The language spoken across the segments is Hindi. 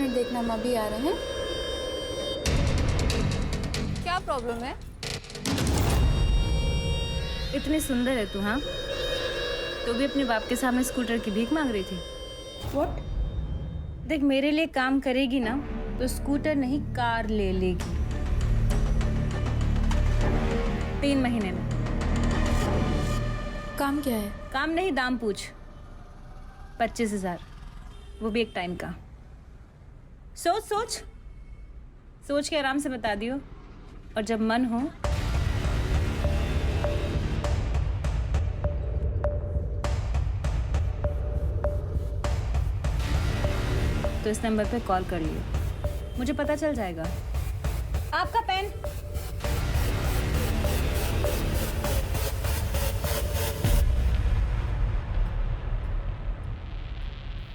मिनट देखना, हम अभी आ रहे हैं। क्या प्रॉब्लम है? इतनी सुंदर है तू, हाँ? तो भी अपने बाप के सामने स्कूटर की भीख मांग रही थी। व्हाट? देख, मेरे लिए काम करेगी ना तो स्कूटर नहीं कार ले लेगी 3 महीने में। काम क्या है? काम नहीं, दाम पूछ। 25,000, वो भी एक टाइम का। सोच सोच सोच के आराम से बता दियो, और जब मन हो तो इस नंबर पे कॉल कर लियो, मुझे पता चल जाएगा। आपका पेन।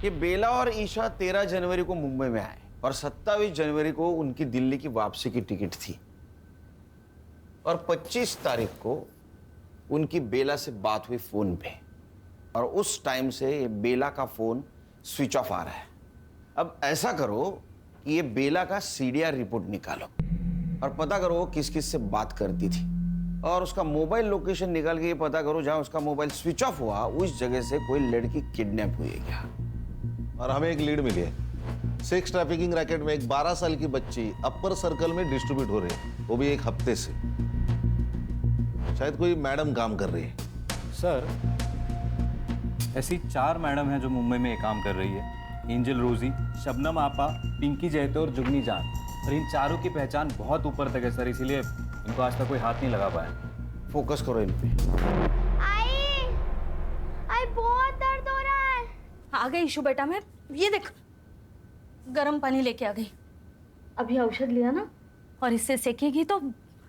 ये बेला और ईशा 13 जनवरी को मुंबई में आए और 27 जनवरी को उनकी दिल्ली की वापसी की टिकट थी, और 25 तारीख को उनकी बेला से बात हुई फोन पे, और उस टाइम से ये बेला का फोन स्विच ऑफ आ रहा है। अब ऐसा करो कि ये बेला का सीडीआर रिपोर्ट निकालो और पता करो वो किस किस से बात करती थी, और उसका मोबाइल लोकेशन निकाल के ये पता करो जहां उसका मोबाइल स्विच ऑफ हुआ उस जगह से कोई लड़की किडनैप हुई है क्या। और हमें एक लीड मिली है। सेक्स ट्रैफिकिंग रैकेट में एक 12 साल की बच्ची अपर सर्कल में डिस्ट्रीब्यूट हो रही है, वो भी एक हफ्ते से। शायद कोई मैडम काम कर रही है। सर, ऐसी 4 मैडम हैं जो मुंबई में ये काम कर रही है। एंजल रोजी, शबनम आपा, पिंकी जैतो और जुगनी जान। और इन चारों की पहचान बहुत ऊपर तक है सर, इसीलिए इनको आज तक कोई हाथ नहीं लगा पाया। फोकस करो इन पे। आई बहुत दर्द हो रहा है। आ गई ईशु बेटा, मैं ये देख गर्म पानी लेके आ गई। अभी औषध लिया ना, और इससे सेकेगी तो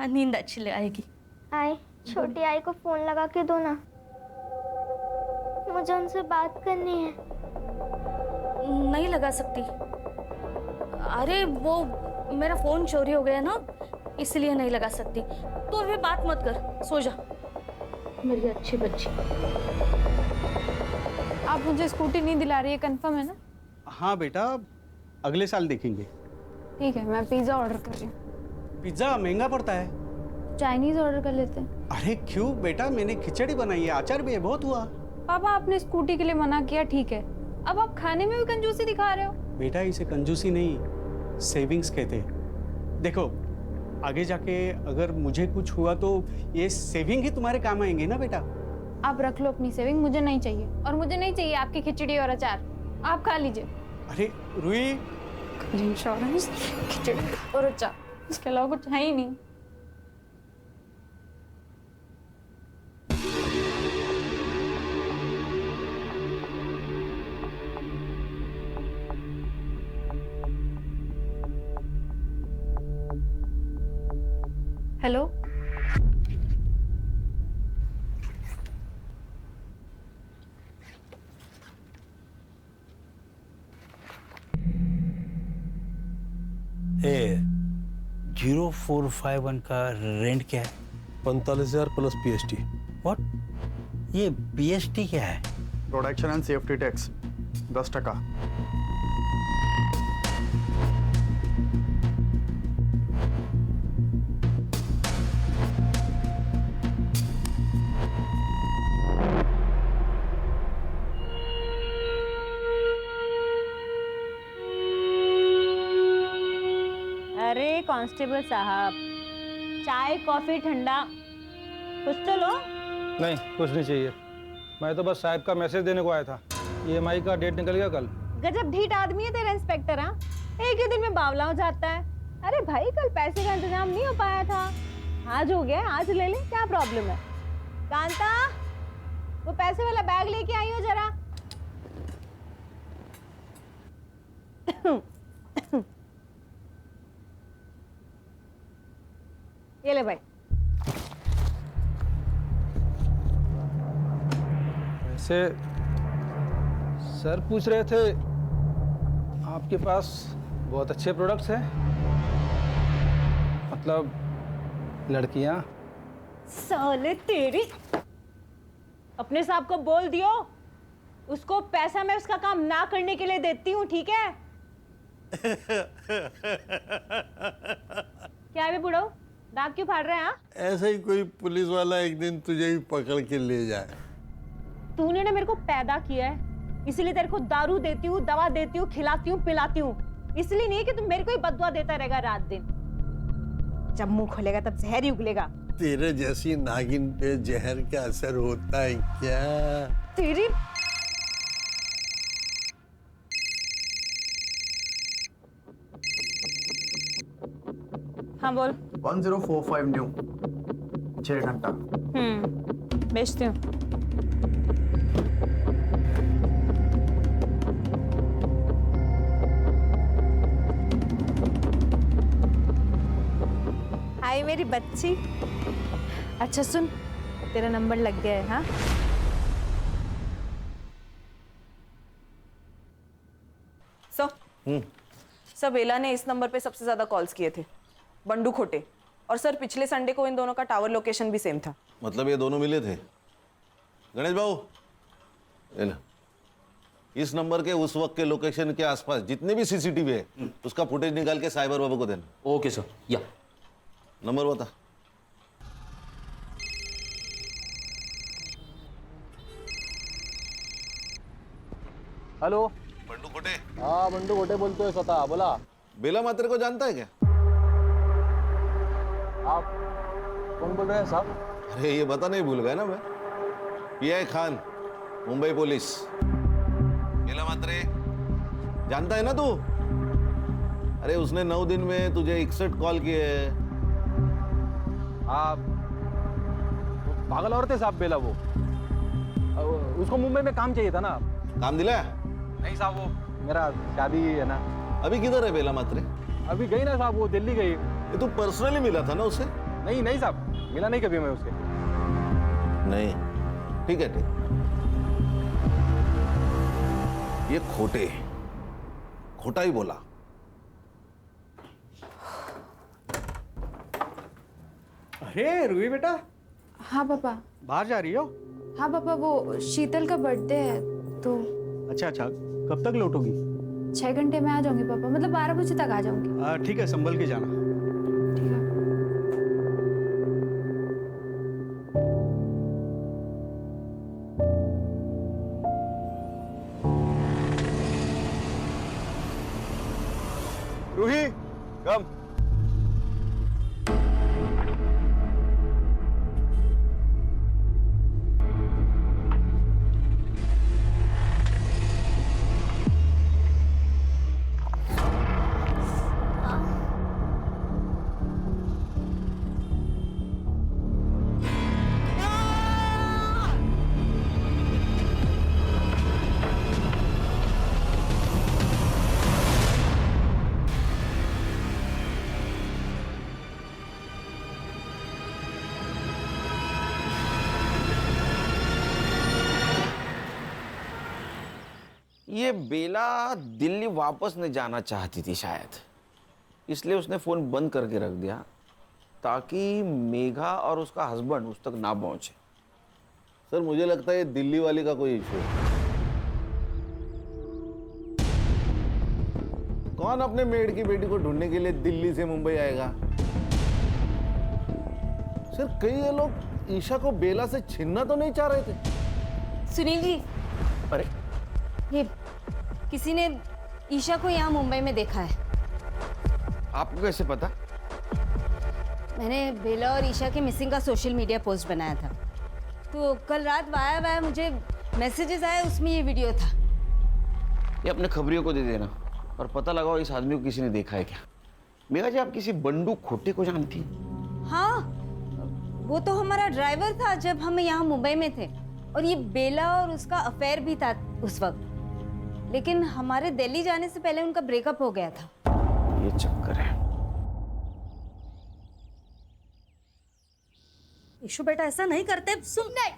नींद अच्छी ले आएगी। आई, छोटी आई को फोन लगा के दो ना, मुझे उनसे बात करनी है। नहीं लगा सकती। अरे वो मेरा फोन चोरी हो गया ना, इसलिए नहीं लगा सकती। तो अभी बात मत कर, सो जा मेरी अच्छी बच्ची। आप मुझे स्कूटी नहीं दिला रही है, कंफर्म है ना? हाँ बेटा, अगले साल देखेंगे। ठीक है, मैं पिज्जा ऑर्डर कर रही हूँ। पिज्जा महंगा पड़ता है। चाइनीज ऑर्डर कर लेते हैं। अरे क्यों बेटा, मैंने खिचड़ी बनाई है, अचार भी है, बहुत हुआ। पापा, आपने स्कूटी के लिए मना किया, ठीक है, अब आप खाने में भी कंजूसी दिखा रहे हो। बेटा इसे कंजूसी नहीं, सेविंग्स कहते हैं। देखो, आगे जाके अगर मुझे कुछ हुआ तो ये सेविंग ही तुम्हारे काम आएंगे ना बेटा। आप रख लो अपनी सेविंग, मुझे नहीं चाहिए, और मुझे नहीं चाहिए आपकी खिचड़ी और अचार, आप खा लीजिए। अरे रुई, इंश्योरेंस, खिचड़ी और अचार, इसके अलावा कुछ है ही नहीं। हेलो, ए 0451 का रेंट क्या है? 45,000 प्लस पीएसटी। व्हाट? ये बीएसटी क्या है? Production and safety tax 10%। अरे कांस्टेबल साहब, चाय कॉफी ठंडा कुछ तो लो। नहीं, कुछ नहीं चाहिए। मैं तो बस साहब का मैसेज देने को आया था। ईएमआई का डेट निकल गया कल। गजब ढीठ आदमी है तेरा इंस्पेक्टर। हाँ, एक ही दिन में बावला हो जाता है। अरे भाई, कल पैसे का इंतजाम नहीं हो पाया था, आज हो गया, आज ले ले, क्या प्रॉब्लम है? कांता, वो पैसे वाला बैग लेके आई हो जरा। ये ले भाई। वैसे सर पूछ रहे थे, आपके पास बहुत अच्छे प्रोडक्ट्स हैं, मतलब लड़कियां। साले तेरी, अपने साहब को बोल दियो, उसको पैसा मैं उसका काम ना करने के लिए देती हूँ, ठीक है? क्या है बे बुढ़ो, दांत क्यों फाड़ रहे हैं? हाँ, ऐसे ही कोई पुलिस वाला एक दिन तुझे भी पकड़ के ले जाए। तूने ना मेरे को पैदा किया है, इसीलिए तेरे को दारू देती हूँ, दवा देती हूँ, खिलाती हूँ, पिलाती हूँ। इसलिए नहीं कि तू मेरे को ही बददुआ देता रहेगा रात दिन। जब मुंह खोलेगा तब जहर ही उगलेगा। तेरे जैसी नागिन पे जहर का असर होता है क्या? तेरी हाँ बोल। 1045 न्यू 6 घंटा। बेचती हूँ। हाय मेरी बच्ची। अच्छा सुन, तेरा नंबर लग गया है। हाँ, सर बेला ने इस नंबर पे सबसे ज्यादा कॉल्स किए थे, बंडू खोटे। और सर पिछले संडे को इन दोनों का टावर लोकेशन भी सेम था। मतलब ये दोनों मिले थे? गणेश बाबू, ये लो। इस नंबर के उस वक्त के लोकेशन के आसपास जितने भी सीसीटीवी है उसका फुटेज निकाल के साइबर बाबू को देना। Okay sir. या नंबर बता। हेलो। बंडू खोटे। हाँ बंडू खोटे बोलते हो स्वतः, बोला। बेला मात्रे को जानता है क्या? आप कौन बोल रहे हैं साहब? अरे ये बता नहीं भूल गया ना मैं, पीआई खान, मुंबई पुलिस। बेला मात्रे जानता है ना तू? अरे उसने 9 दिन में तुझे 61 कॉल किए हैं। आप पागल औरत है साहब बेला वो। उसको मुंबई में काम चाहिए था ना। काम दिलाया? नहीं साहब, वो मेरा शादी है ना। अभी किधर है बेला मात्रे? अभी गई ना साहब, वो दिल्ली गई। ये तू पर्सनली मिला था ना उसे? नहीं नहीं साहब, मिला नहीं कभी मैं उससे। नहीं, ठीक है ठीक। ये खोटा ही बोला। अरे रूही बेटा, हाँ पापा। बाहर जा रही हो? हाँ पापा, वो शीतल का बर्थडे है तो। अच्छा अच्छा, कब तक लौटोगी? 6 घंटे में आ जाऊंगी पापा, मतलब 12 बजे तक आ जाऊंगी। ठीक है, संभल के जाना। ठीक है। रूही कम। ये बेला दिल्ली वापस नहीं जाना चाहती थी शायद, इसलिए उसने फोन बंद करके रख दिया ताकि मेघा और उसका हस्बैंड उस तक ना पहुंचे। सर मुझे लगता है ये दिल्ली वाली का कोई इशू है। कौन अपने मेड की बेटी को ढूंढने के लिए दिल्ली से मुंबई आएगा? सर कई ये लोग ईशा को बेला से छीनना तो नहीं चाह रहे थे? सुनील जी, अरे ये किसी ने ईशा को यहाँ मुंबई में देखा है। आपको कैसे पता? मैंने बेला और ईशा के मिसिंग का सोशल मीडिया पोस्ट बनाया था, तो कल रात वाया मुझे मैसेजेस आए, उसमें ये वीडियो था। ये अपने खबरियों को दे देना और पता लगाओ इस आदमी को किसी ने देखा है क्या। मेघा जी, आप किसी बंडू खोटे को जानती हैं? हाँ, वो तो हमारा ड्राइवर था जब हम यहाँ मुंबई में थे, और ये बेला और उसका अफेयर भी था उस वक्त, लेकिन हमारे दिल्ली जाने से पहले उनका ब्रेकअप हो गया था। ये चक्कर है। ईशु बेटा, ऐसा नहीं करते। सुन, नहीं,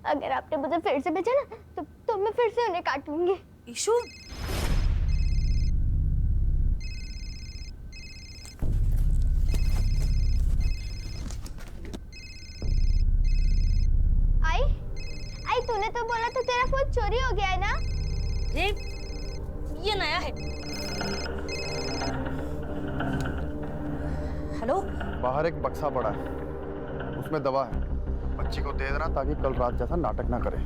अगर आपने मुझे फिर से भेजा ना तो मैं फिर से उन्हें काटूंगी। ईशु, आई तूने तो बोला था तेरा फोन चोरी हो गया है ना? ये नया है। बाहर एक बक्सा पड़ा है, उसमें दवा है। बच्ची को दे देना ताकि कल रात जैसा नाटक ना करे।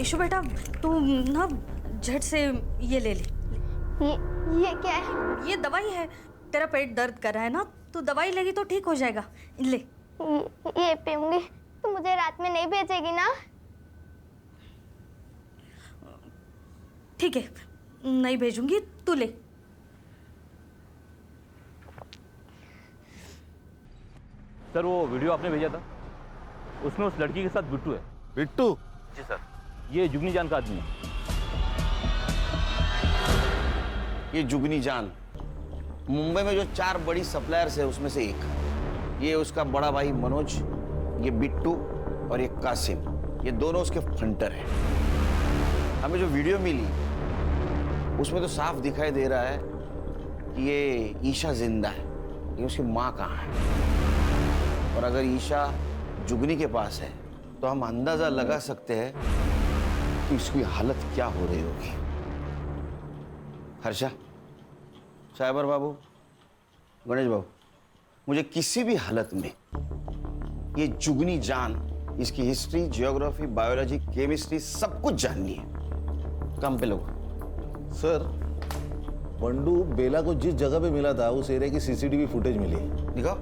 ईशु बेटा तू ना झट से ये ले ले। ये क्या है? ये दवाई है, तेरा पेट दर्द कर रहा है ना, तू दवाई लेगी तो ठीक हो जाएगा। ले। ये पीऊंगी तो मुझे रात में नहीं भेजेगी ना? ठीक है, नहीं भेजूंगी, तू ले। सर वो वीडियो आपने भेजा था, उसमें उस लड़की के साथ बिट्टू है। बिट्टू? जी सर, ये जुगनी जान का आदमी है। ये जुगनी जान मुंबई में जो 4 बड़ी सप्लायर्स है उसमें से एक। ये उसका बड़ा भाई मनोज, ये बिट्टू और ये कासिम, ये दोनों उसके फंटर हैं। हमें जो वीडियो मिली उसमें तो साफ दिखाई दे रहा है कि ये ईशा जिंदा है, लेकिन उसकी माँ कहाँ है। और अगर ईशा जुगनी के पास है तो हम अंदाजा लगा सकते हैं कि उसकी हालत क्या हो रही होगी। हर्षा, साइबर बाबू, गणेश बाबू, मुझे किसी भी हालत में ये जुगनी जान, इसकी हिस्ट्री, जियोग्राफी, बायोलॉजी, केमिस्ट्री सब कुछ जाननी है। काम पे लोग। सर, बंडू बेला को जिस जगह पे मिला था उस एरिया की सीसीटीवी फुटेज मिली है। दिखाओ।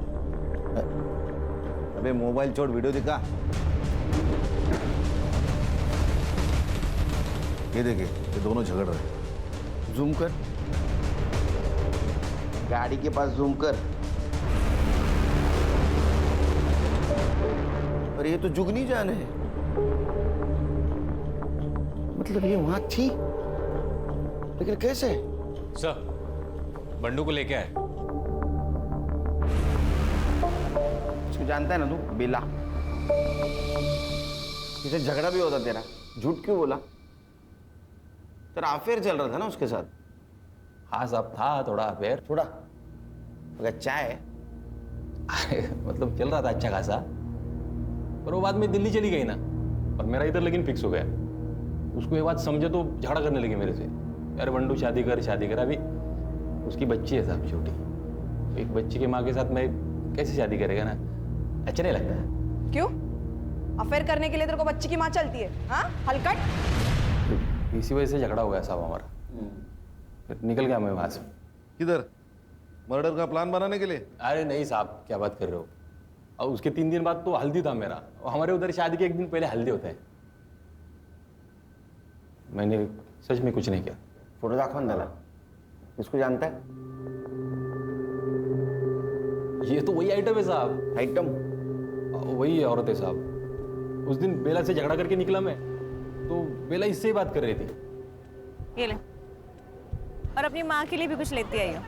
अबे मोबाइल छोड़, वीडियो दिखा। ये देखिए, ये दोनों झगड़ रहे हैं। जूम कर, गाड़ी के पास जूम कर। पर ये तो जुगनी जान है, मतलब ये वहां थी, लेकिन कैसे? सर, बंडू को लेके आए। इसको जानता है ना तू, बेला। इसे झगड़ा भी होता तेरा, झूठ क्यों बोला? तेरा अफेयर चल रहा था ना उसके साथ? हाँ साहब, था थोड़ा अफेयर। थोड़ा? अगर चाय मतलब चल रहा था अच्छा खासा, पर वो बाद में दिल्ली चली गई ना, और मेरा इधर लेकिन फिक्स हो गया। उसको ये बात समझे तो झगड़ा करने लगी मेरे से, यार बंडू शादी कर शादी कर। अभी उसकी बच्ची है साहब, छोटी। तो एक बच्ची की माँ के साथ मैं कैसे शादी करेगा ना, अच्छा नहीं लगता है। क्यों? अफेयर करने के लिए तेरे को बच्ची की माँ चलती है? हाँ, हलकट। इसी वजह से झगड़ा हो गया साहब हमारा, फिर निकल गया मैं वहां से। किधर? मर्डर का प्लान बनाने के लिए? अरे नहीं साहब, क्या बात कर रहे हो। और उसके 3 दिन बाद तो हल्दी था मेरा, और हमारे उधर शादी के 1 दिन पहले हल्दी होता है। मैंने सच में कुछ नहीं किया। फोटो दाखवन दाला, इसको जानता है? ये तो वही आइटम है साहब। आइटम? वही है औरत है साहब। उस दिन बेला से झगड़ा करके निकला मैं, तो बेला इससे ही बात कर रही थी। ये ले, और अपनी माँ के लिए भी कुछ लेती आई हो।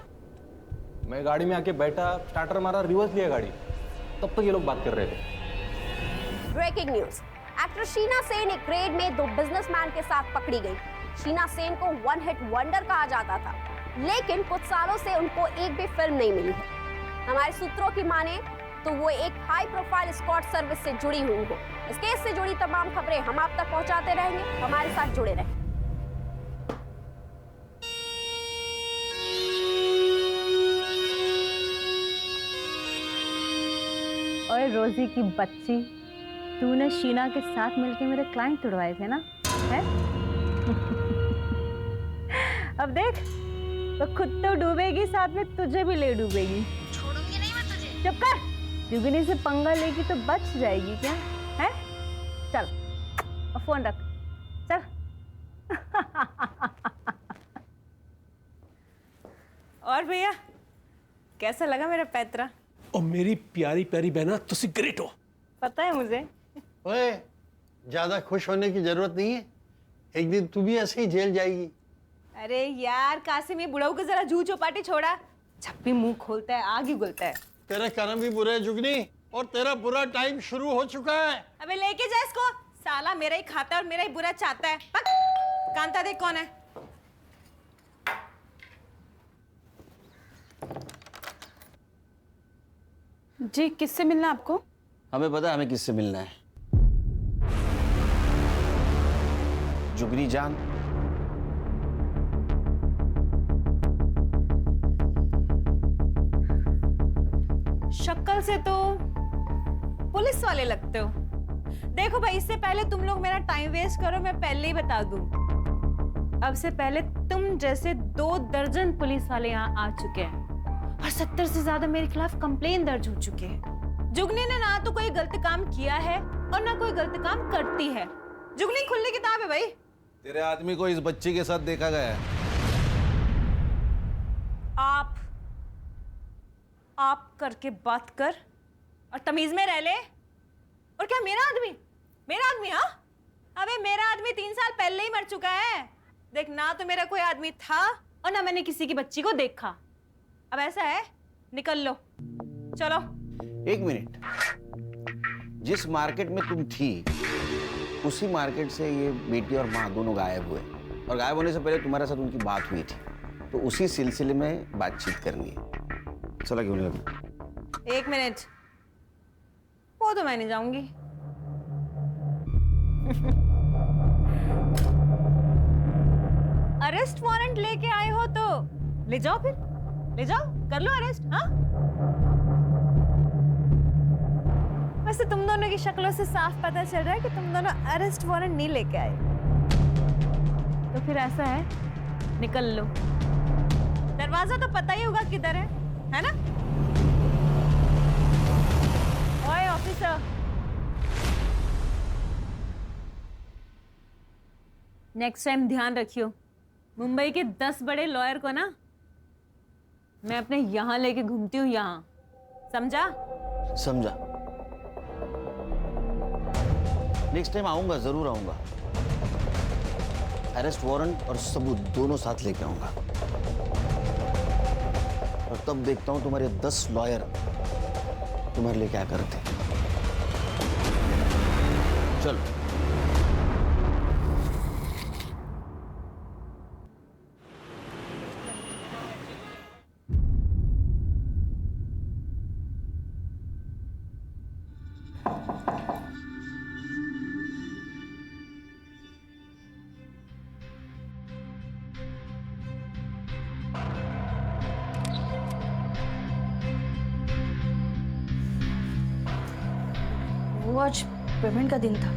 मैं गाड़ी में आके बैठा, स्टार्टर मारा, रिवर्स लिया गाड़ी, तब तक ये लोग बात कर रहे थे। Breaking news, actress Sheena Sen एक रेड में 2 बिजनेसमैन के साथ पकड़ी गई। शीना सेन को 1 हिट वंडर कहा जाता था, लेकिन कुछ सालों से उनको एक भी फिल्म नहीं मिली है। हमारे सूत्रों की माने तो वो एक हाई प्रोफाइल स्कॉट सर्विस से जुड़ी हुई हो। इस केस से जुड़ी तमाम खबरें हम आप तक पहुंचाते रहेंगे, हमारे साथ जुड़े रहें। और रोजी की बच्ची, तूने शीना के साथ मिलके मेरे क्लाइंट तुड़वाए थे ना, है? अब देख, तो खुद तो डूबेगी, साथ में तुझे भी ले डूबेगी। छोड़ूंगी नहीं मैं तुझे। चुप कर, जुगनी से पंगा लेगी तो बच जाएगी क्या, है? चल, और फोन रख, चल। और भैया, कैसा लगा मेरा पैतरा? और मेरी प्यारी प्यारी बहना, तुसी ग्रेट हो। पता है मुझे। ओए, ज्यादा खुश होने की जरूरत नहीं है, एक दिन तू भी ऐसे ही जेल जाएगी। अरे यार कासिम, ये बुढ़ाऊ को जरा जू चौपाटी छोड़ा, जब भी मुंह खोलता है आग ही उगलता है। तेरे कर्म भी बुरे हैं जुगनी, और तेरा बुरा टाइम शुरू हो चुका है। अबे लेके जा इसको, साला मेरा ही खाता है और मेरा ही बुरा चाहता है। पक, कांता देख कौन है। जी, किससे मिलना आपको? हमें पता है हमें किससे मिलना है। जुगनी जान। शक्ल से तो पुलिस वाले लगते हो। देखो भाई, इससे पहले तुम लोग मेरा टाइम वेस्ट करो, मैं पहले ही बता दूं। अब से पहले तुम जैसे 2 दर्जन पुलिस वाले यहाँ आ चुके हैं और 70 से ज्यादा मेरे खिलाफ कंप्लेन दर्ज हो चुके हैं। जुगनी ने ना तो कोई गलत काम किया है और ना कोई गलत काम करती है। जुगनी खुली किताब है भाई। तेरे आदमी को इस बच्ची के साथ देखा गया है। आप करके बात कर और तमीज में रह ले। और क्या मेरा आदमी? हाँ, अबे मेरा आदमी 3 साल पहले ही मर चुका है। देख, ना तो मेरा कोई आदमी था और ना मैंने किसी की बच्ची को देखा। अब ऐसा है, निकल लो, चलो। 1 मिनट, जिस मार्केट में तुम थी उसी मार्केट से ये बेटी और माँ दोनों गायब हुए, और गायब होने से पहले तुम्हारे साथ उनकी बात हुई थी, तो उसी सिलसिले में बातचीत करनी है। चला क्यों नहीं लगा? 1 मिनट, वो तो मैं नहीं जाऊंगी। अरेस्ट वारंट लेके आए हो तो ले जाओ, फिर ले जाओ, कर लो अरेस्ट। हाँ, वैसे तुम दोनों की शक्लों से साफ पता चल रहा है कि तुम दोनों अरेस्ट वारंट नहीं लेके आए। तो फिर ऐसा है, निकल लो। दरवाजा तो पता ही होगा किधर है ना? ओए ऑफिसर, नेक्स्ट टाइम ध्यान रखियो, मुंबई के 10 बड़े लॉयर को ना मैं अपने यहाँ लेके घूमती हूँ, यहाँ, समझा? समझा। नेक्स्ट टाइम आऊंगा, जरूर आऊंगा। अरेस्ट वारंट और सबूत दोनों साथ लेके आऊंगा, और तब देखता हूं तुम्हारे 10 लॉयर तुम्हारे लिए क्या करते। चलो। वो आज पेमेंट का दिन था।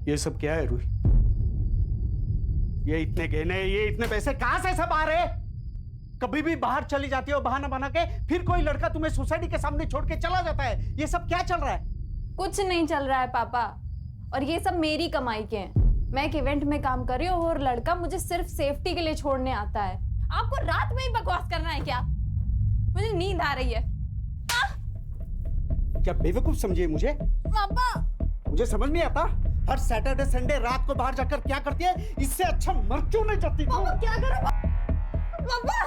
ये सब क्या है रूही? ये इतने गहने, ये इतने पैसे कहां से सब आ रहे? कभी भी बाहर चली जाती हो बहाना बना के, फिर कोई लड़का तुम्हें सोसाइटी के सामने छोड़ के चला जाता है। ये सब क्या चल रहा है? कुछ नहीं चल रहा है पापा, और ये सब मेरी कमाई के हैं। मैं एक इवेंट में काम कर रही हूँ और लड़का मुझे सिर्फ सेफ्टी के लिए छोड़ने आता है। आपको रात में ही बकवास करना है क्या? मुझे नींद आ रही है। क्या बेवकूफ समझिए मुझे? पापा, मुझे समझ नहीं आता, हर सैटरडे संडे रात को बाहर जाकर क्या करती है? इससे अच्छा मर क्यों नहीं जाती? पापा क्या करो? पापा,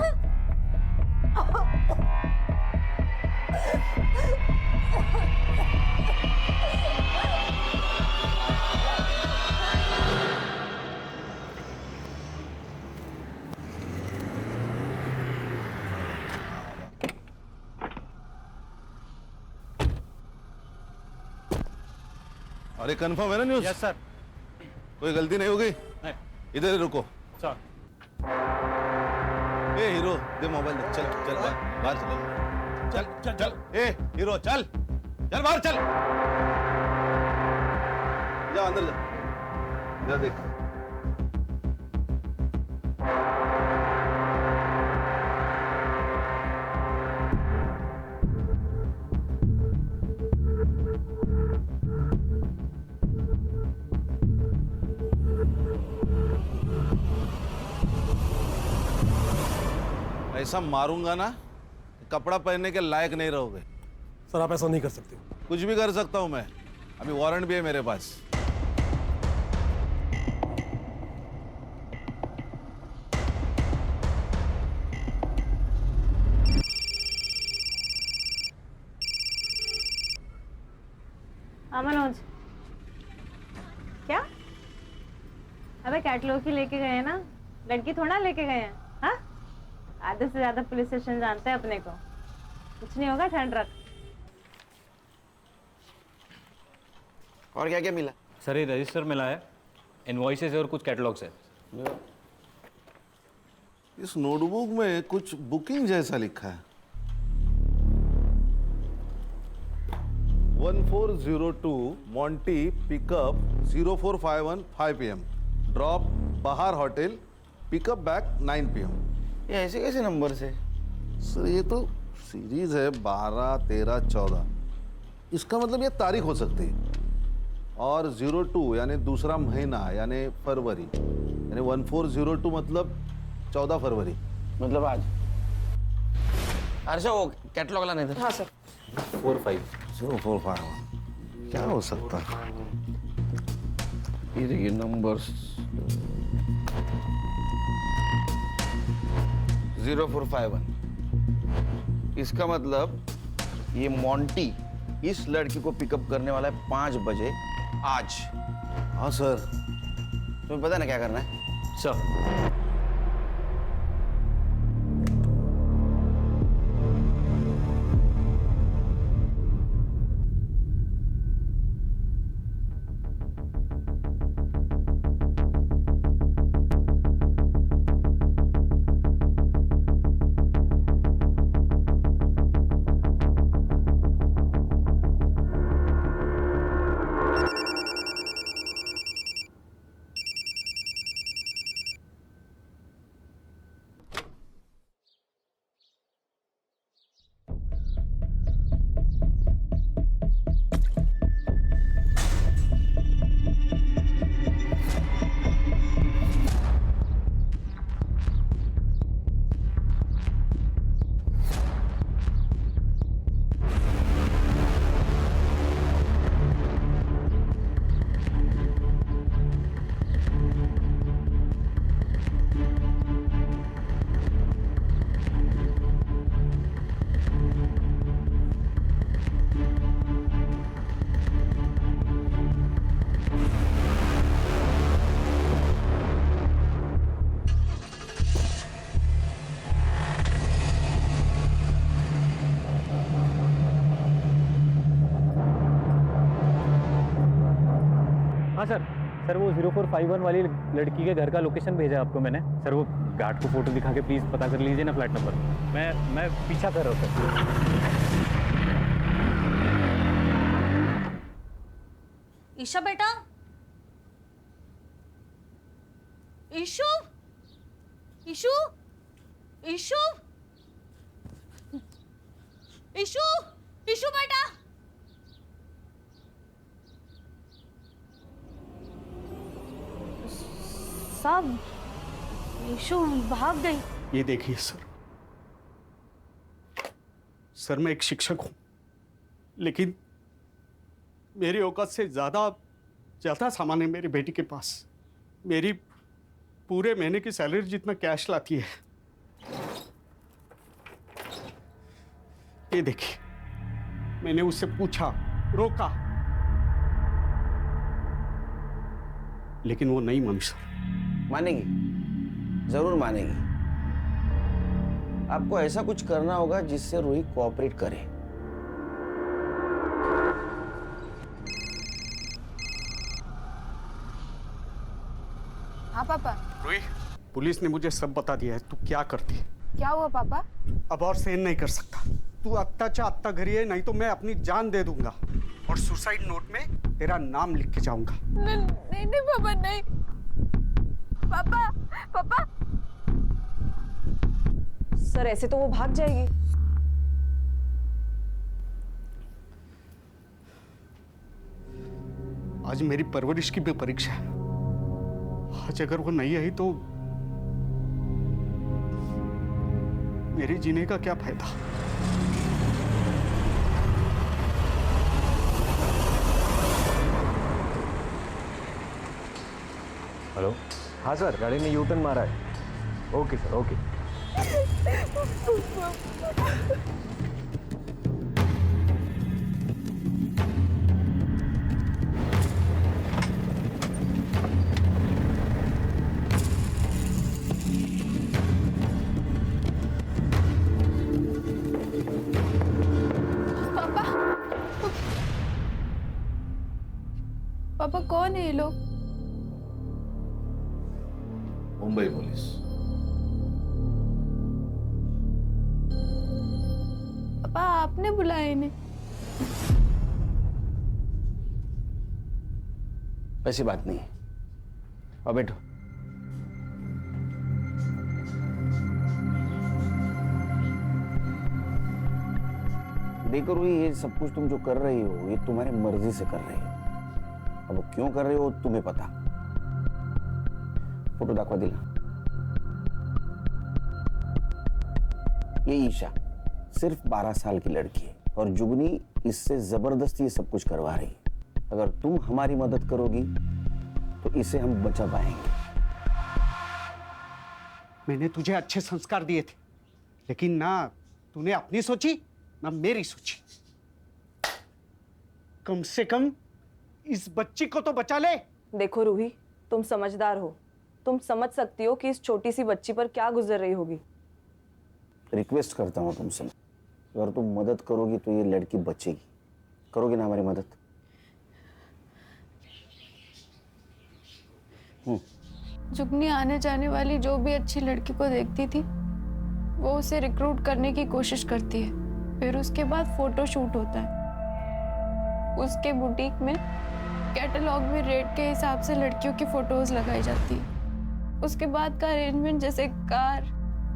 अरे कंफर्म है ना न्यूज़? Yes sir. कोई गलती नहीं होगी? नहीं। इधर ही रुको। सर। ए हीरो, दे मोबाइल दे। चल चल बाहर चल चल चल चल। ए हीरो, चल चल बाहर चल। जा अंदर जा, इधर देख। ऐसा मारूंगा ना, कपड़ा पहनने के लायक नहीं रहोगे। सर आप ऐसा नहीं कर सकते। कुछ भी कर सकता हूं मैं, अभी वारंट भी है मेरे पास। हाँ मनोज, क्या? अबे कैटलॉग ही लेके गए हैं ना, लड़की थोड़ा लेके गए हैं। हाँ, आधे से ज्यादा पुलिस स्टेशन जानते हैं अपने को। कुछ नहीं होगा, ठंड रख। और क्या क्या मिला? सर ये रजिस्टर मिला है, इनवॉइसेस और कुछ कैटलॉग्स है। इस नोटबुक में कुछ बुकिंग जैसा लिखा है। 1402 मॉन्टी पिकअप 0451 5 PM ड्रॉप बाहर होटल पिकअप बैक 9 PM। ये ऐसे कैसे नंबर से? सर ये तो सीरीज है 12, 13, 14। इसका मतलब ये तारीख हो सकती है। और 02 यानी दूसरा महीना यानी फरवरी, यानी 1402 मतलब 14 फरवरी, मतलब आज। अच्छा वो कैटलॉग लाने थे। हाँ सर। 045 क्या हो सकता है? ये देखिए नंबर्स 0451। इसका मतलब ये मॉन्टी इस लड़की को पिकअप करने वाला है 5 बजे आज। हाँ सर। तुम्हें पता है ना क्या करना है? सर हाँ सर वो 0451 वाली लड़की के घर का लोकेशन भेजा आपको मैंने। सर वो गार्ड को फोटो दिखा के प्लीज़ पता कर लीजिए ना फ्लैट नंबर। मैं पीछा कर रहा हूँ सर। ईशा बेटा, ईशु, ईशु, ईशु, ईशु, ईशु बेटा। साहब, ईशु भाग गई। ये देखिए सर मैं एक शिक्षक हूं, लेकिन मेरी औकात से ज्यादा सामान है मेरी बेटी के पास। मेरी पूरे महीने की सैलरी जितना कैश लाती है। ये देखिए, मैंने उससे पूछा, रोका, लेकिन वो नहीं मानी सर। मानेगी, जरूर मानेगी। आपको ऐसा कुछ करना होगा जिससे रूही कोऑपरेट करे। हाँ पापा। रूही, पुलिस ने मुझे सब बता दिया है। तू क्या करती है? क्या हुआ पापा? अब और सहन नहीं कर सकता। तू अत्ता अत्ता घरी है, नहीं तो मैं अपनी जान दे दूंगा और सुसाइड नोट में तेरा नाम लिख के जाऊंगा। नहीं नहीं पापा, नहीं पापा। पापा सर ऐसे तो वो भाग जाएगी। आज मेरी परवरिश की भी परीक्षा है। आज अगर वो नहीं आई तो मेरे जीने का क्या फायदा? हेलो, हाँ सर, गाड़ी ने यू टर्न मारा है। Okay sir, okay. पापा पापा कौन है ये लोग? मुंबई पुलिस। पापा आपने बुलाया इन्हें? ऐसी बात नहीं है। और बैठो। देखो रूही, ये सब कुछ तुम जो कर रही हो ये तुम्हारी मर्जी से कर रही हो। अब क्यों कर रहे हो तुम्हें पता। फोटो दाखवा दिला। ये ईशा सिर्फ 12 साल की लड़की है और जुगनी इससे जबरदस्ती ये सब कुछ करवा रही है। अगर तुम हमारी मदद करोगी तो इसे हम बचा पाएंगे। मैंने तुझे अच्छे संस्कार दिए थे, लेकिन ना तूने अपनी सोची ना मेरी सोची। कम से कम इस बच्ची को तो बचा ले। देखो रूही, तुम समझदार हो, तुम समझ सकती हो कि इस छोटी सी बच्ची पर क्या गुजर रही होगी। रिक्वेस्ट करता हूं तुमसे, अगर तुम मदद करोगी तो ये लड़की बचेगी। करोगी ना हमारी मदद? जुगनी आने जाने वाली जो भी अच्छी लड़की को देखती थी वो उसे रिक्रूट करने की कोशिश करती है। फिर उसके बाद फोटो शूट होता है। उसके बुटीक में कैटलॉग में रेट के हिसाब से लड़कियों की फोटोज लगाई जाती है। उसके बाद का अरेंजमेंट जैसे कार,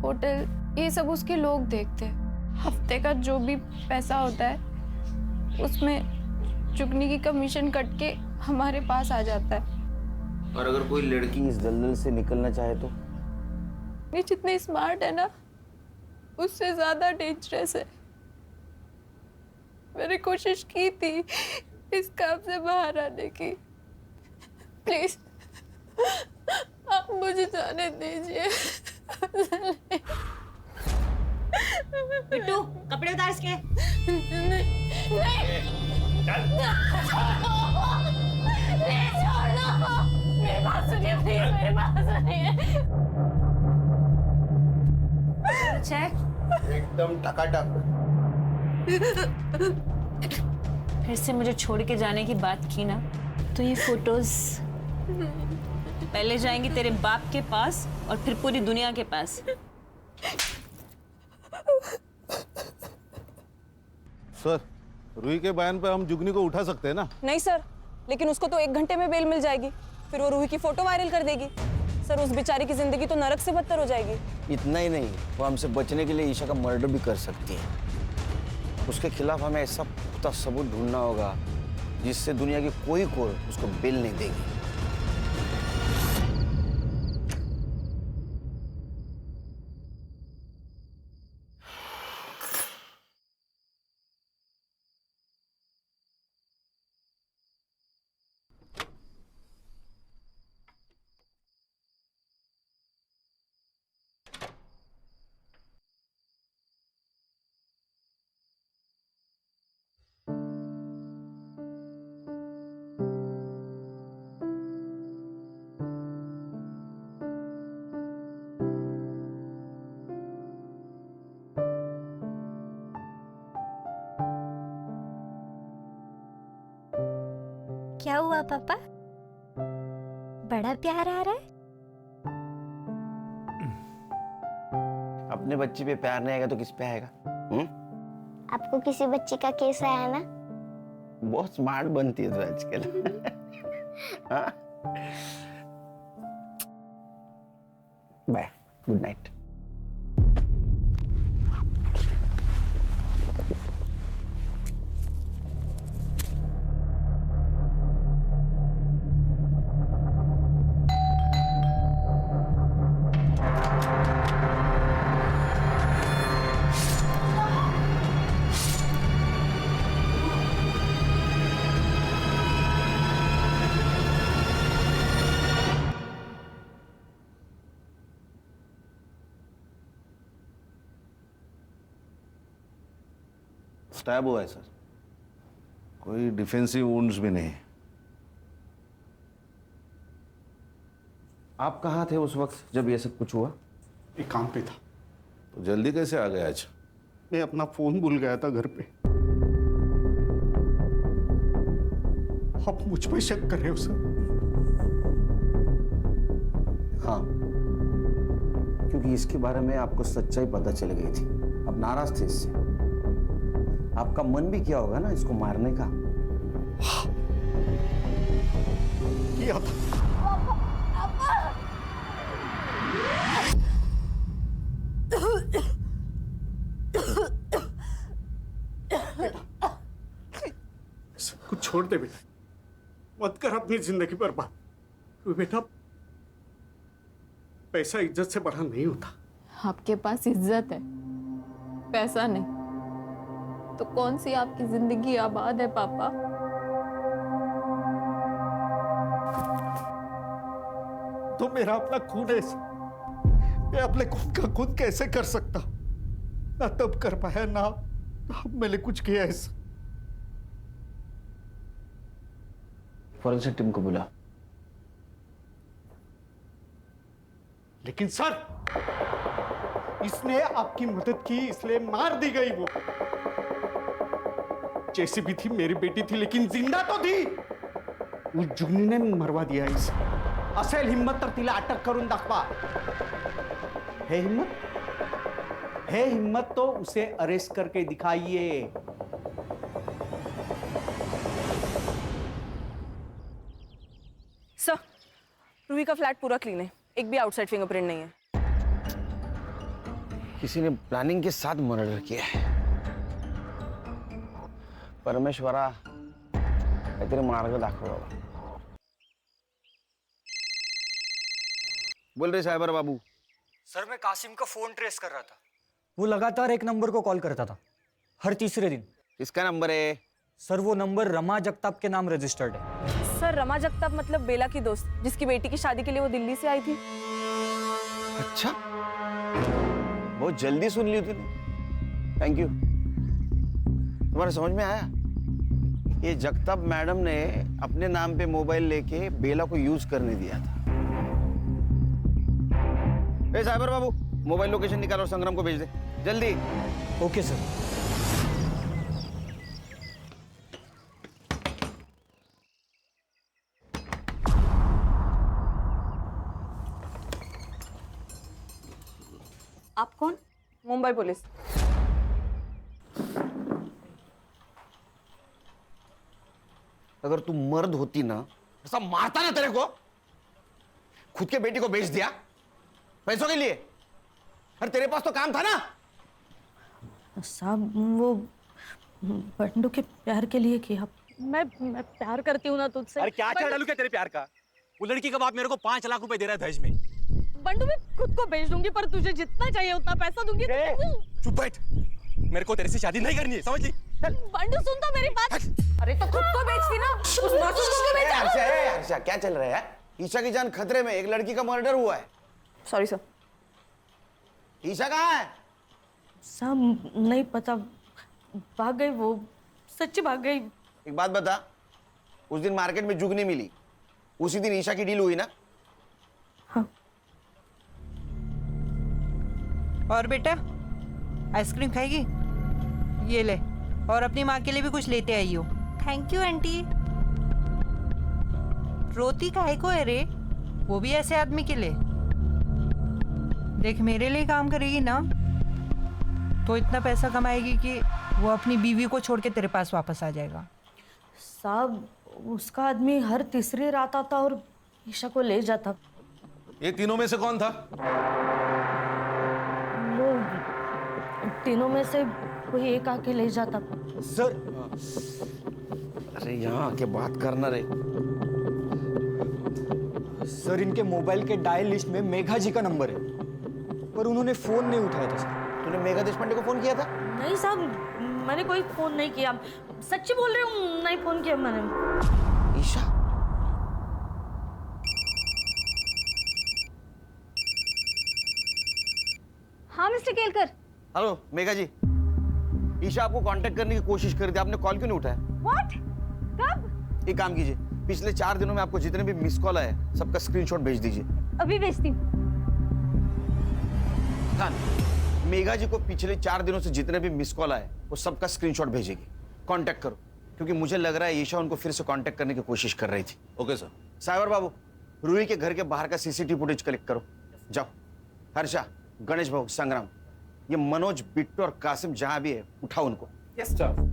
होटल, ये सब उसके लोग देखते हैं। हफ्ते का जो भी पैसा होता है उसमें जुगनी की कमीशन कट के हमारे पास आ जाता है। और अगर कोई लड़की इस दलदल से निकलना चाहे तो? ये जितनी स्मार्ट है ना उससे ज्यादा डेंजरस है। मैंने कोशिश की थी इस काम से बाहर आने की। प्लीज आप मुझे जाने दीजिए। बिट्टू, कपड़े उतार इसके। प्लीज छोड़ दो। मेरी बात सुनिए, प्लीज मेरी बात सुनिए। एकदम टकाटक। फिर से मुझे छोड़ के जाने की बात की ना तो ये फोटोज पहले जाएंगी तेरे बाप के पास और फिर पूरी दुनिया के पास। सर, रूही के बयान पे हम जुगनी को उठा सकते हैं ना? नहीं सर, लेकिन उसको तो 1 घंटे में बेल मिल जाएगी, फिर वो रूही की फोटो वायरल कर देगी। सर, उस बेचारी की जिंदगी तो नरक से बदतर हो जाएगी। इतना ही नहीं, वो हमसे बचने के लिए ईशा का मर्डर भी कर सकती है। उसके खिलाफ हमें ऐसा पुख्ता सबूत ढूंढना होगा जिससे दुनिया की कोई कोर्ट उसको बेल नहीं देगी। क्या हुआ पापा? बड़ा प्यार आ रहा है? अपने बच्चे पे प्यार नहीं आएगा तो किस पे आएगा? आपको किसी बच्ची का केस आया ना? बहुत स्मार्ट बनती है तो आजकल। हाँ? Bye, good night. स्टैब हुआ है सर, कोई डिफेंसिव वुंड्स भी नहीं। आप कहाँ थे उस वक्त जब ये सब कुछ हुआ? एक काम पे था। तो जल्दी कैसे आ गए आज? मैं अपना फोन भूल गया था घर पे। आप मुझ पे शक कर रहे हो सर? हाँ, क्योंकि इसके बारे में आपको सच्चाई पता चल गई थी। अब नाराज थे इससे। आपका मन भी किया होगा ना इसको मारने का। किया था। सब कुछ छोड़ दे बेटा, मत कर अपनी जिंदगी बर्बाद। तो बेटा, पैसा इज्जत से बड़ा नहीं होता। आपके पास इज्जत है, पैसा नहीं, तो कौन सी आपकी जिंदगी आबाद है पापा? तो मेरा अपना खून है। मैं अपने खून का खून कैसे कर सकता? ना तब कर पाया, ना मैंने कुछ किया है। फॉरेंसिक टीम को बुला। लेकिन सर, इसने आपकी मदद की इसलिए मार दी गई। वो जैसी भी थी मेरी बेटी थी, लेकिन जिंदा तो थी। वो जुगनी ने मरवा दिया इसे। असेल हिम्मत तर तिला अटक करून दाखवा। है हिम्मत? है हिम्मत तो उसे अरेस्ट करके दिखाइए। सर, रूही का फ्लैट पूरा क्लीन है, एक भी आउटसाइड फिंगरप्रिंट नहीं है। किसी ने प्लानिंग के साथ मर्डर किया है। परमेश्वरा, काहीतरी मार्ग दाखव बाबा। बोल रहे साइबर बाबू। सर, मैं कासिम का फोन ट्रेस कर रहा था। वो लगातार एक नंबर को कॉल करता था, हर तीसरे दिन। किसका नंबर है? सर, वो नंबर रमा जगताप के नाम रजिस्टर्ड है। सर, रमा जगताप मतलब बेला की दोस्त, जिसकी बेटी की शादी के लिए वो दिल्ली से आई थी। अच्छा, बहुत जल्दी सुन ली तूने। Thank you. तुम्हारे समझ में आया? ये जगताप मैडम ने अपने नाम पे मोबाइल लेके बेला को यूज करने दिया था। ए साइबर बाबू, मोबाइल लोकेशन निकाल और संग्राम को भेज दे जल्दी। Okay sir. आप कौन? मुंबई पुलिस। अगर तू मर्द होती ना, ऐसा मारता ना तेरे को। खुद के बेटी को बेच दिया पैसों के लिए। अरे तेरे पास तो काम था ना। साहब, वो बंडू के प्यार के लिए किया। मैं प्यार करती हूँ ना तुझसे। अरे क्या चाल डालू क्या तेरे प्यार का? वो लड़की का बाप मेरे को 5 लाख रुपए दे रहा है दहेज में। बंडू, मैं खुद को बेच दूंगी, पर तुझे जितना चाहिए उतना पैसा दूंगी। चुप बैठ, मेरे को तेरे से शादी नहीं करनी है, समझ ली? बंडू, सुन तो मेरी बात। अरे तो खुद को बेचती ना, उस मासूम को बेचा। हर्षा, क्या चल रहा है? ईशा की जान खतरे में, एक लड़की का मर्डर हुआ है। Sorry sir. ईशा कहाँ है? साहब, नहीं पता, भाग गई वो, सच्ची भाग गई। एक बात बता, उस दिन मार्केट में जुगनी मिली, उसी दिन ईशा की डील हुई ना? हाँ। और बेटा, आइसक्रीम खाएगी? ये ले, और अपनी माँ के लिए भी कुछ लेते आई हो। Thank you aunty. रोती काहे को है रे? वो भी ऐसे आदमी के लिए। देख, मेरे लिए काम करेगी ना तो इतना पैसा कमाएगी कि वो अपनी बीवी को छोड़ के तेरे पास वापस आ जाएगा। साहब, उसका आदमी हर तीसरी रात आता और ईशा को ले जाता। ये तीनों में से कौन था? वो तीनों में से कोई एक आके ले जाता। सर, अरे यहाँ आके बात करना रे। सर, इनके मोबाइल के डायल लिस्ट में मेघा जी का नंबर है, पर उन्होंने फोन नहीं उठाया था सर। तूने मेघा देशपांडे को फोन किया था? नहीं साहब, मैंने कोई फोन नहीं किया। सच्ची बोल रही हूँ, नहीं फोन किया मैंने। ईशा, हाँ मिस्टर केलकर। हेलो मेघा जी, ईशा आपको कांटेक्ट करने की कोशिश कर रही थी, आपने कॉल क्यों नहीं उठाया? व्हाट? कब? एक काम कीजिए, पिछले 4 दिनों में आपको जितने भी मिस कॉल आए सबका स्क्रीनशॉट भेज दीजिए। अभी भेजती हूँ। खान, मेघा जी को पिछले 4 दिनों से जितने भी मिस कॉल आए वो सबका स्क्रीनशॉट भेजेगी। कांटेक्ट करो, क्योंकि मुझे लग रहा है ईशा उनको फिर से कांटेक्ट करने की कोशिश कर रही थी। Okay sir. साइबर बाबू, रूही के घर के बाहर का सीसीटीवी फुटेज कलेक्ट करो। जाओ। हर्षा, गणेश भाऊ, संग्राम, ये मनोज, बिट्टू और कासिम जहां भी है उठाओ उनको। Yes sir.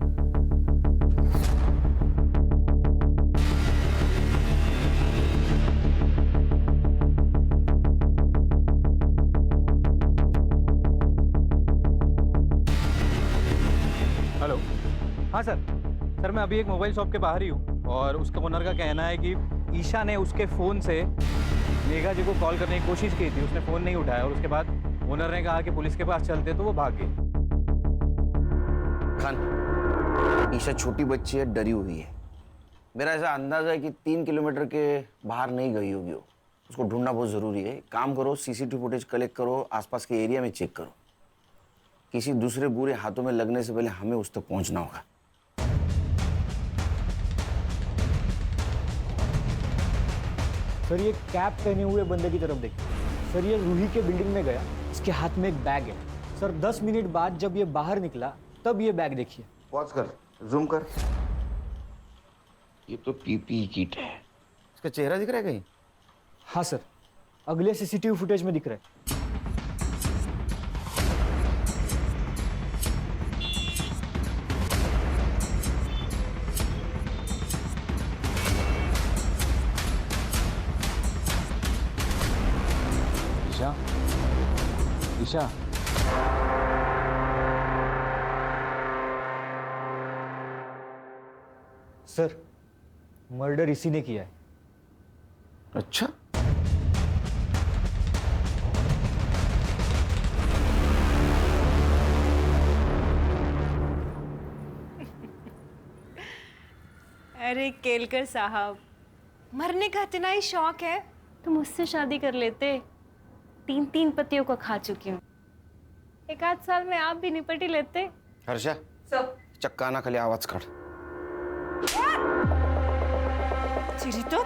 हेलो। हाँ सर, मैं अभी एक मोबाइल शॉप के बाहर ही हूँ और उसका ओनर का कहना है कि ईशा ने उसके फ़ोन से मेघा जी को कॉल करने की कोशिश की थी, उसने फ़ोन नहीं उठाया और उसके बाद ओनर ने कहा कि पुलिस के पास चलते तो वो भाग गई। खान, ईशा छोटी बच्ची है, डरी हुई है। मेरा ऐसा अंदाजा है कि 3 किलोमीटर के बाहर नहीं गई होगी वो। उसको ढूंढना बहुत ज़रूरी है। काम करो, सीसीटीवी फुटेज कलेक्ट करो, आसपास के एरिया में चेक करो। किसी दूसरे बुरे हाथों में लगने से पहले हमें उस तक पहुंचना होगा। सर ये कैप पहने हुए बंदे की तरफ देखिए। सर ये रूही के बिल्डिंग में गया, इसके हाथ में एक बैग है। सर 10 मिनट बाद जब ये बाहर निकला तब ये बैग देखिए। पॉज कर, जूम कर। ये तो पीपीई किट है। इसका चेहरा दिख रहा है कहीं? हाँ सर, अगले सीसीटीवी फुटेज में दिख रहा है। ईशा, सर मर्डर इसी ने किया है। अच्छा, अरे केलकर साहब, मरने का इतना ही शौक है तो मुझसे शादी कर लेते। 3 पतियों को खा चुकी हूँ। 1 साल में आप भी निपट ही लेते। हर्षा, चक्का ना खाली आवाज काढ। चिरी तो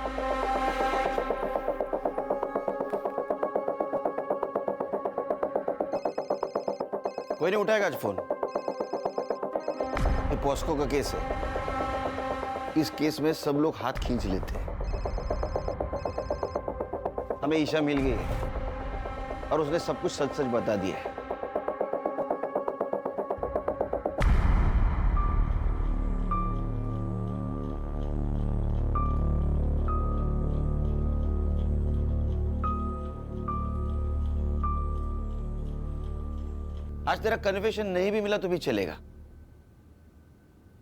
कोई नहीं उठाएगा आज फोन। ये पॉस्को का केस है। इस केस में सब लोग हाथ खींच लेते हैं। हमें ईशा मिल गई है और उसने सब कुछ सच सच बता दिया है। आज तेरा कन्फेशन नहीं भी मिला तो भी चलेगा,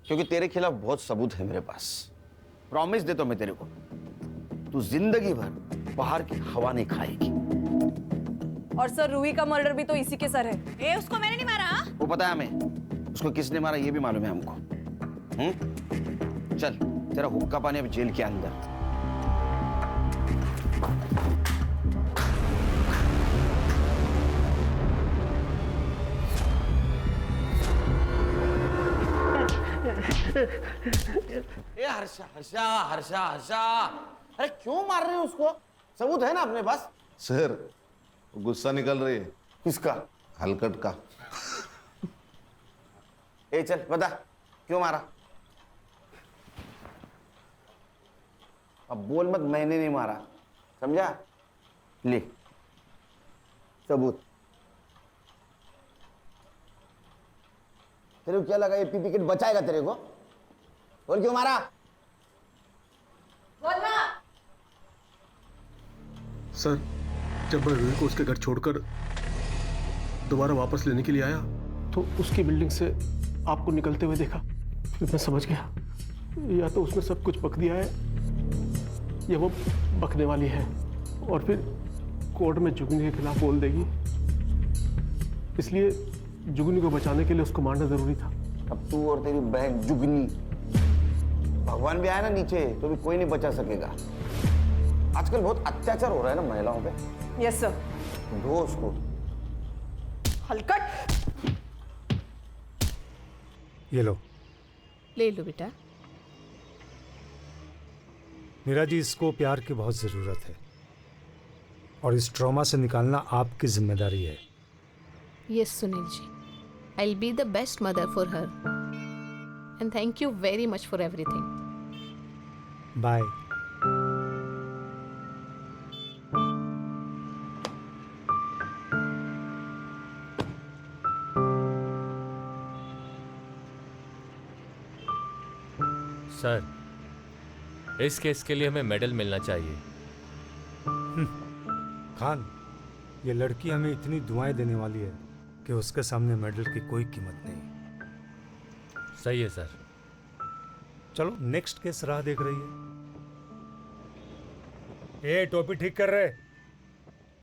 क्योंकि तेरे खिलाफ बहुत सबूत है मेरे पास। प्रॉमिस देता हूं मैं तेरे को, तू जिंदगी भर बाहर की हवा नहीं खाएगी। और सर रूही का मर्डर भी तो इसी के सर है। ए, उसको मैंने नहीं मारा। वो पता है हमें, उसको किसने मारा ये भी मालूम है हमको। चल, तेरा हुक्का पानी अब जेल के अंदर। ए हर्षा, हर्षा, हर्षा, हर्षा, अरे क्यों मार रहे हो उसको? सबूत है ना अपने पास। सर गुस्सा निकल रही है। किसका? हलकट का। ए चल बता, क्यों मारा? अब बोल मत मैंने नहीं मारा, समझा? ले सबूत। तेरे को क्या लगा ये पीपी किट बचाएगा तेरे को? बोल क्यों मारा? बोलना। सर, जब मैं रूही को उसके घर छोड़कर दोबारा वापस लेने के लिए आया तो उसकी बिल्डिंग से आपको निकलते हुए देखा। फिर मैं समझ गया या तो उसने सब कुछ बक दिया है या वो बकने वाली है और फिर कोर्ट में जुगनी के खिलाफ बोल देगी। इसलिए जुगनी को बचाने के लिए उसको मारना जरूरी था। अब तू और तेरी बहन जुगनी, भगवान भी आया ना नीचे तो भी कोई नहीं बचा सकेगा। आजकल बहुत अत्याचार हो रहा है ना महिलाओं पे। Yes sir. दो उसको। हलकट। ये लो। ले लो बेटा। मीरा जी, इसको प्यार की बहुत ज़रूरत है और इस ट्रॉमा से निकालना आपकी जिम्मेदारी है। Yes Sunil ji, I will be the best mother for her and thank you very much for everything. Bye. Sir, इस केस के लिए हमें मेडल मिलना चाहिए। खान, ये लड़की हमें इतनी दुआएं देने वाली है कि उसके सामने मेडल की कोई कीमत नहीं। सही है सर। चलो नेक्स्ट केस राह देख रही है। ए, टोपी ठीक कर रहे।